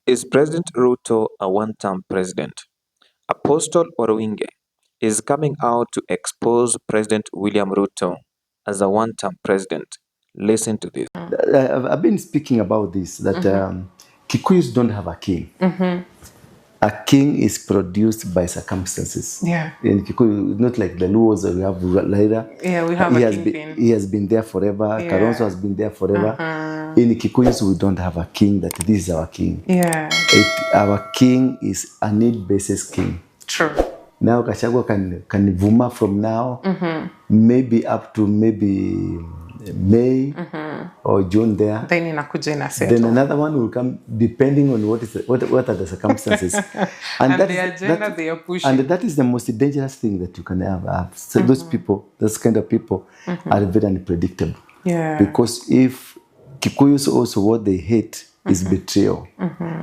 Is President Ruto a one-term president? Apostle Orwinge is coming out to expose President William Ruto as a one-term president. Listen to this. I've been speaking about this, that Kikuyus don't have a king. A king is produced by circumstances. Yeah. In Kikuyu, not like the Luos that we have later. Yeah, we have a kingpin. He has been there forever. Yeah. Kalonzo has been there forever. In Kikuyus, we don't have a king that this is our king. Yeah. Our king is a need-basis king. True. Now Gachagua can vuma from now, maybe up to maybe May or June there. Then Another one will come depending on what are the circumstances. and the agenda they are pushing. And that is the most dangerous thing that you can have. So those people, those kind of people are very unpredictable. Yeah. Because if Kikuyus also what they hate is betrayal.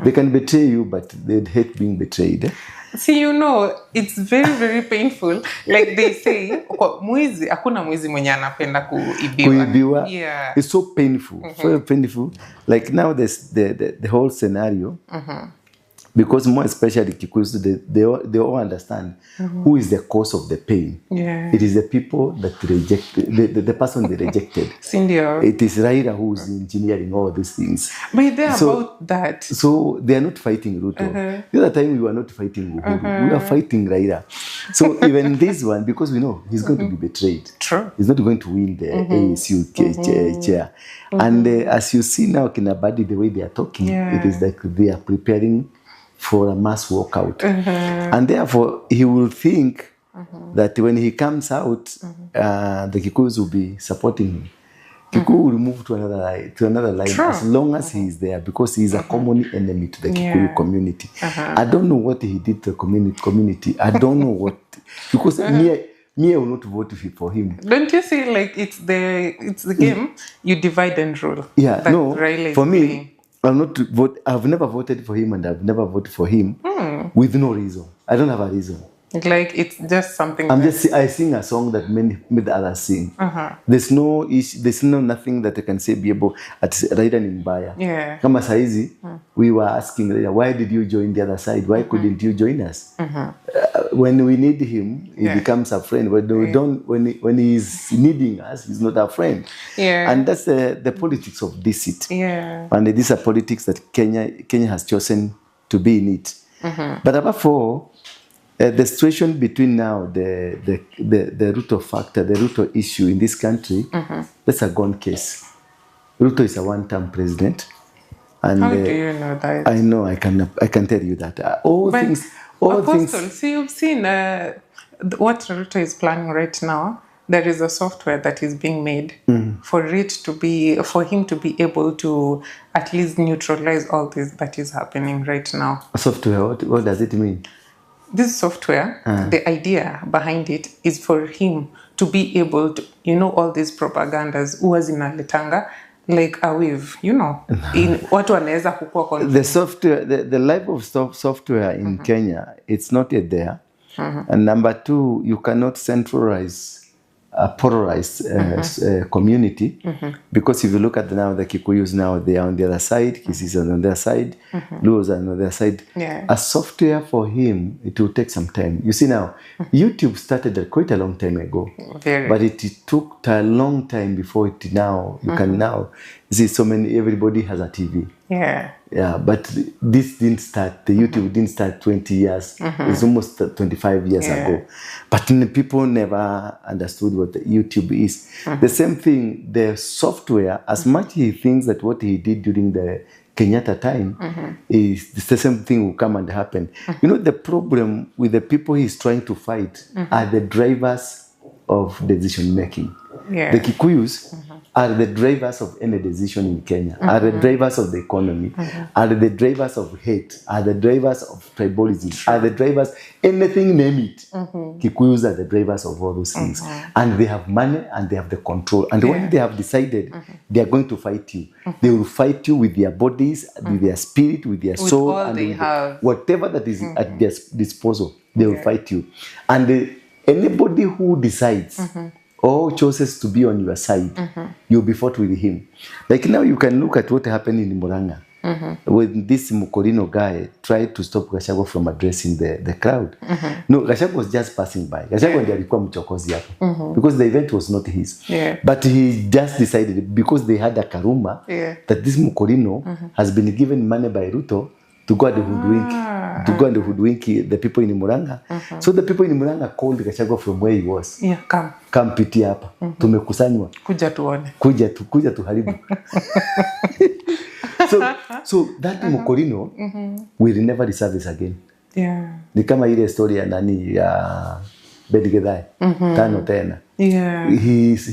They can betray you, but they hate being betrayed. See, you know, it's very, very painful. Like they say, mwizi, hakuna mwizi mwenye anapenda kuibiwa. Yeah. It's so painful, very painful. Like now, there's the whole scenario. Because more especially Kikuyus, they all understand who is the cause of the pain. Yeah. It is the people that rejected, the person they rejected. Sindio. It is Raila who is engineering all these things. But they're about that. So they are not fighting Ruto. The other time we were not fighting Uhuru. We are fighting Raila. So even this one, because we know he's going to be betrayed. True. He's not going to win the ASU chair. And as you see now, Kinabadi, the way they are talking, it is like they are preparing for a mass walkout. And therefore, he will think that when he comes out, the Kikuyus will be supporting him. Kikuyu will move to another line True. as long as he is there, because he is a common enemy to the Kikuyu community. I don't know what he did to the community. I don't know what, because me, I will not vote for him. Don't you see like it's the game, you divide and rule? Yeah, that no, Raila for me, playing. I'll not vote. I've never voted for him, and I've never voted for him with no reason. I don't have a reason. Like it's just something. I sing a song that many others sing. There's no issue. There's nothing that I can say be able at Raila Nimbaya. Yeah. Kama saizi, we were asking Raila, why did you join the other side? Why couldn't you join us? When we need him, he becomes a friend. When we don't, when he's needing us, he's not a friend. Yeah. And that's the politics of this seat. Yeah. And these are politics that Kenya has chosen to be in it. But above all, the situation between now, the Ruto factor, the Ruto issue in this country, that's a gone case. Ruto is a one-term president. And how do you know that? I know, I can tell you that. Apostle, see, you've seen what Ruto is planning right now. There is a software that is being made for him to be able to at least neutralize all this that is happening right now. A software, what does it mean? This software, the idea behind it is for him to be able to, all these propagandas, zinalitanga, like a wave, in watu wanaweza kukua confused. The software, the life of software in Kenya, it's not yet there. And number two, you cannot centralize a polarized community, because if you look at now the Kikuyus now, they are on the other side, Kisis are on the other side, Luos are on the other side. Yeah. A software for him, it will take some time. You see now, YouTube started quite a long time ago, but it took a long time before it now, you can now see everybody has a TV. Yeah. Yeah, but this didn't start, the YouTube didn't start 20 years. It's almost 25 years ago. But people never understood what the YouTube is. The same thing, the software, as much he thinks that what he did during the Kenyatta time is the same thing will come and happen. The problem with the people he's trying to fight are the drivers of decision making. Yeah. The Kikuyus are the drivers of any decision in Kenya, are the drivers of the economy, are the drivers of hate, are the drivers of tribalism, are the drivers, anything, name it. Kikuyus are the drivers of all those things. And they have money and they have the control. And when they have decided they are going to fight you, they will fight you with their bodies, with their spirit, with their soul, all and they with have. Whatever that is at their disposal, they will fight you. And anybody who decides or chooses to be on your side, you'll be fought with him. Like now you can look at what happened in Murang'a. when this Mukorino guy tried to stop Gachagua from addressing the crowd. No, Gachagua was just passing by. Gachagua ndiye alikuwa mchokozi hapo. Because the event was not his. But he just decided, because they had a karuma, that this Mukorino has been given money by Ruto to go and hoodwink the people in Murang'a. So the people in Murang'a called Gachagua from where he was. Come pitia hapa. Tumekusanywa. Kuja tuone. Kuja tuharibu. So that Mukorino will never resurface again. Ni kama ile story ya nani ya Bedigedai. Tano tena. He's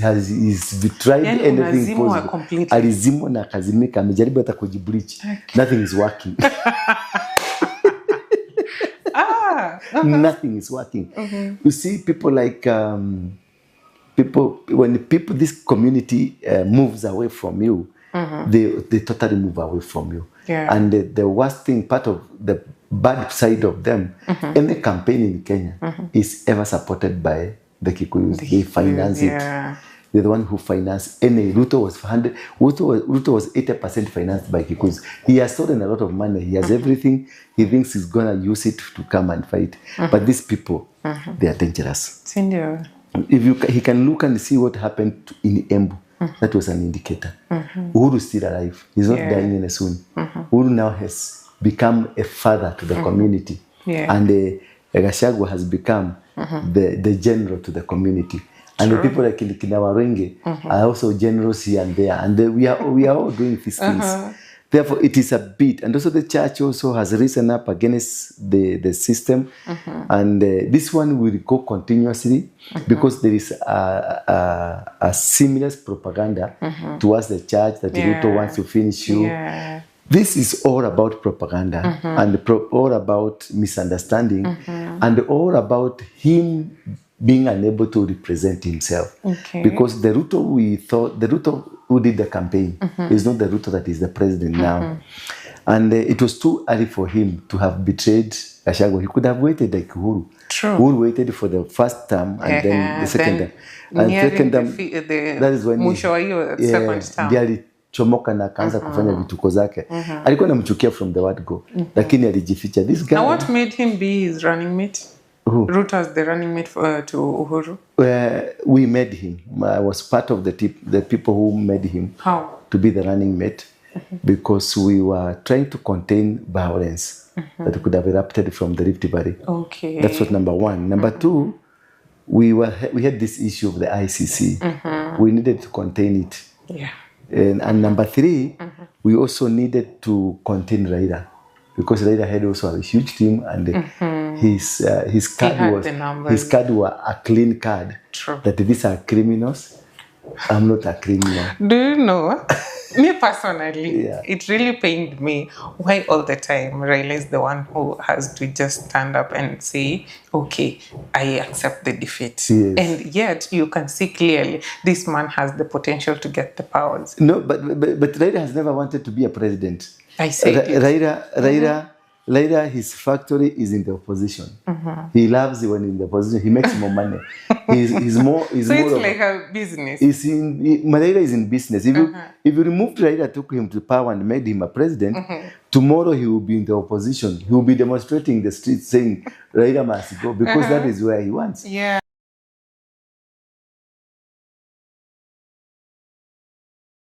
tried anything possible. Alizimwa na kazimika, amejaribu hata kujibleach. Nothing is working. Nothing is working. You see, people like this community moves away from you, they totally move away from you. And the worst thing, part of the bad side of them, any campaign in Kenya is ever supported by the Kikuyus. They finance it. They're the one who financed any. Ruto was 80% financed by Kikuyus. He has stolen a lot of money. He has everything. He thinks he's gonna use it to come and fight. But these people, they are dangerous. If he can look and see what happened in Embu, that was an indicator. Uhuru is still alive. He's not dying any soon. Uhuru now has become a father to the community. And Gachagua has become the general to the community. And the people like Kinawarenge are also generals here and there. And we are all doing these things. Therefore, it is a bit. And also the church also has risen up against the system. And this one will go continuously because there is a similar propaganda towards the church that Ruto wants to finish you. This is all about propaganda and all about misunderstanding and all about him being unable to represent himself. Because the Ruto who did the campaign is not the Ruto that is the president now. And it was too early for him to have betrayed Gachagua. He could have waited like Uhuru. Uhuru waited for the first term and then the second term. And second term, that is when he chomoka na kaanza kufanya vituko zake. Alikuwa anamchukia from the word go. Lakini alijificha. This guy. Now what made him be his running mate? Ruto as the running mate to Uhuru? We made him. I was part of the people who made him to be the running mate because we were trying to contain violence that could have erupted from the Rift Valley. That's what number one. Number two, we had this issue of the ICC. We needed to contain it. And number three, we also needed to contain Raila. Because Raila had also a huge team and his card was a clean card. That these are criminals. I'm not a criminal. Do you know, me personally, it really pained me why all the time Raila is the one who has to just stand up and say, okay, I accept the defeat. And yet you can see clearly this man has the potential to get the powers. No, but Raila has never wanted to be a president. I say Raila, his factory is in the opposition. He loves it when in the opposition. He makes more money. He's more. So it's more like a business. Raila is in business. If you removed Raila, took him to power and made him a president, tomorrow he will be in the opposition. He will be demonstrating the streets saying Raila must go because that is where he wants.